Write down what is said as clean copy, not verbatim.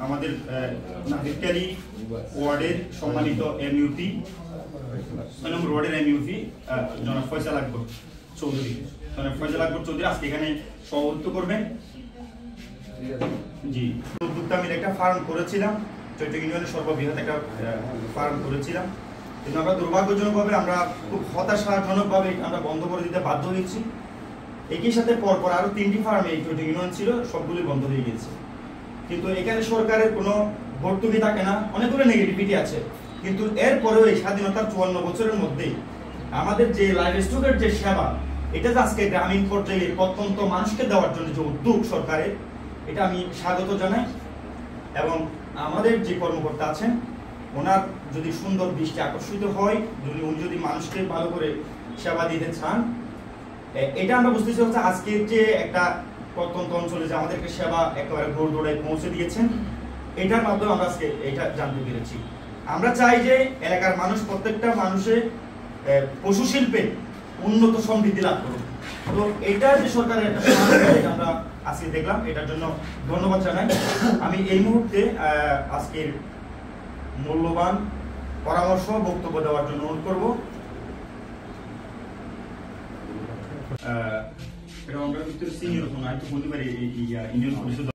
আমাদের নাগরিকালী ওয়ার্ডের সম্মানিত এমইউপি 6 নম্বর ওয়ার্ডের এমইউপি জনাব ফয়সাল আকবর চৌধুরী। জনাব ফয়সাল আকবর চৌধুরী আজকে এখানে সভাপতিত্ব করবেন। জি, উদ্যোক্তা আমি একটা ফার্ম করেছিলাম, চৈত্র ইউনিয়নের সর্ববৃহৎ একটা ফার্ম করেছিলাম, কিন্তু আমরা দুর্ভাগ্যজনকভাবে আমরা খুব হতাশাজনকভাবে আমরা বন্ধ করে দিতে বাধ্য হয়েছি। একই সাথে পরপর আরো 3টি ফার্মে এই চৈত্র ইউনিয়ন ছিল, সবগুলি বন্ধ হয়ে গেছে। কিন্তু এখানে সরকারের কোনো ভর্তুকি থাকে না, অনেকগুলো নেগেটিভিটি আছে, কিন্তু এরপরেও এই স্বাধীনতার 54 বছরের মধ্যে আমাদের যে লাইভ স্টকের যে সেবা, এটা যে আজকে গ্রামীণ পর্যায়ে প্রত্যন্ত মানুষকে দেওয়ার জন্য যে উদ্যোগ সরকারের, এটা আমি স্বাগত জানাই। এবং আমাদের যে কর্মকর্তা আছেন ওনার যদি সুন্দর দৃষ্টি আকর্ষিত হয়, উনি যদি মানুষকে ভালো করে সেবা দিতে চান, এটা আমরা বুঝতেছি হচ্ছে আজকে যে একটা প্রত্যন্ত অঞ্চলে যে আমাদেরকে সেবা একেবারে ঘোর দৌড়ায় পৌঁছে দিয়েছেন, এটার মাধ্যমে আমরা আজকে এটা জানতে পেরেছি। আমরা চাই যে এলাকার মানুষ, প্রত্যেকটা মানুষের পশু শিল্পে উন্নত সমৃদ্ধি লাভ করুক। তো এটা যে সরকারের একটা এটা আমরা আজকে দেখলাম, এটার জন্য ধন্যবাদ জানাই। আমি এই মুহূর্তে আজকের মূল্যবান পরামর্শ বক্তব্য দেওয়ার জন্য অনুরোধ করবো। এটা আমরা সিনিয়র কোনো আইতো বলতে পারি ইউনিয়ন পরিষদ